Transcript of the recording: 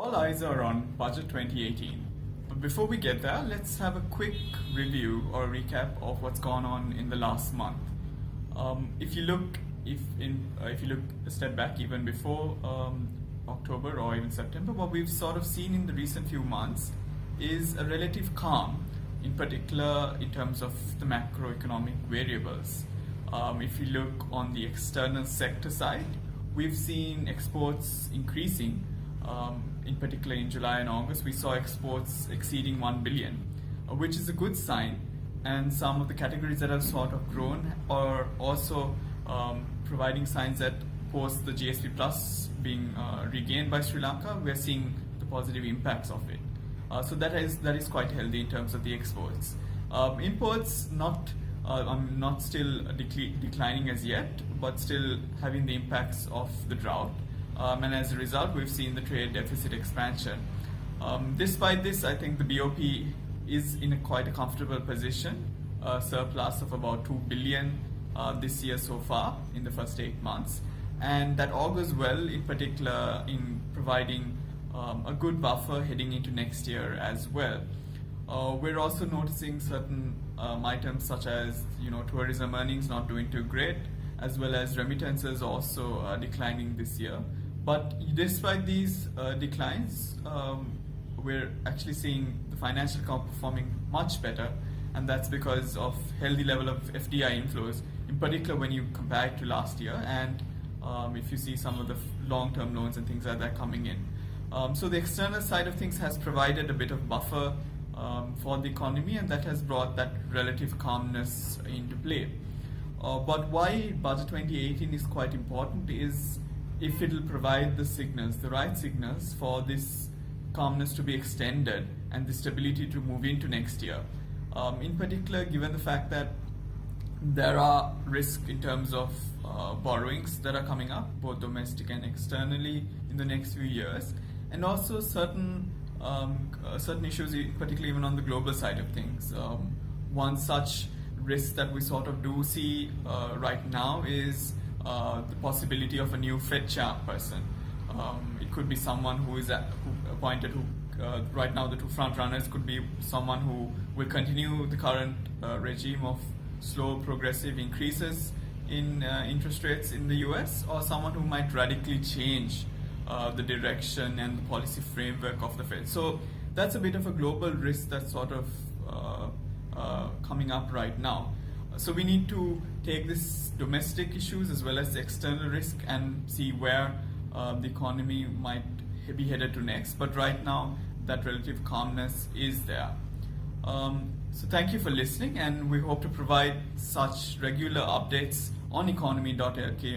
All eyes are on Budget 2018. But before we get there, let's have a quick review or recap of what's gone on in the last month. If you look a step back even before October or even September, what we've sort of seen in the recent few months is a relative calm, in particular in terms of the macroeconomic variables. If you look on the external sector side, we've seen exports increasing. In particular in July and August, we saw exports exceeding 1 billion, which is a good sign. And some of the categories that have sort of grown are also providing signs that post the GSP Plus being regained by Sri Lanka, we're seeing the positive impacts of it. So that is quite healthy in terms of the exports. Imports not still declining as yet, but still having the impacts of the drought. And as a result, we've seen the trade deficit expansion. Despite this, I think the BOP is in quite a comfortable position, a surplus of about 2 billion this year so far in the first 8 months. And that augurs well, in particular, in providing a good buffer heading into next year as well. We're also noticing certain items such as tourism earnings not doing too great, as well as remittances also declining this year. But despite these declines, we're actually seeing the financial account performing much better, and that's because of healthy level of FDI inflows, in particular when you compare it to last year, and if you see some of the long-term loans and things like that coming in. So the external side of things has provided a bit of buffer for the economy, and that has brought that relative calmness into play. But why Budget 2018 is quite important is if it will provide the right signals for this calmness to be extended and the stability to move into next year. In particular, given the fact that there are risks in terms of borrowings that are coming up, both domestic and externally, in the next few years, and also certain issues, particularly even on the global side of things. One such risk that we sort of do see right now is the possibility of a new Fed chairperson. It could be someone who is appointed. Right now, the two front runners could be someone who will continue the current regime of slow, progressive increases in interest rates in the US, or someone who might radically change the direction and the policy framework of the Fed. So that's a bit of a global risk that's sort of coming up right now. So we need to take this domestic issues as well as the external risk and see where the economy might be headed to next. But right now, that relative calmness is there. So thank you for listening, and we hope to provide such regular updates on Economy.lk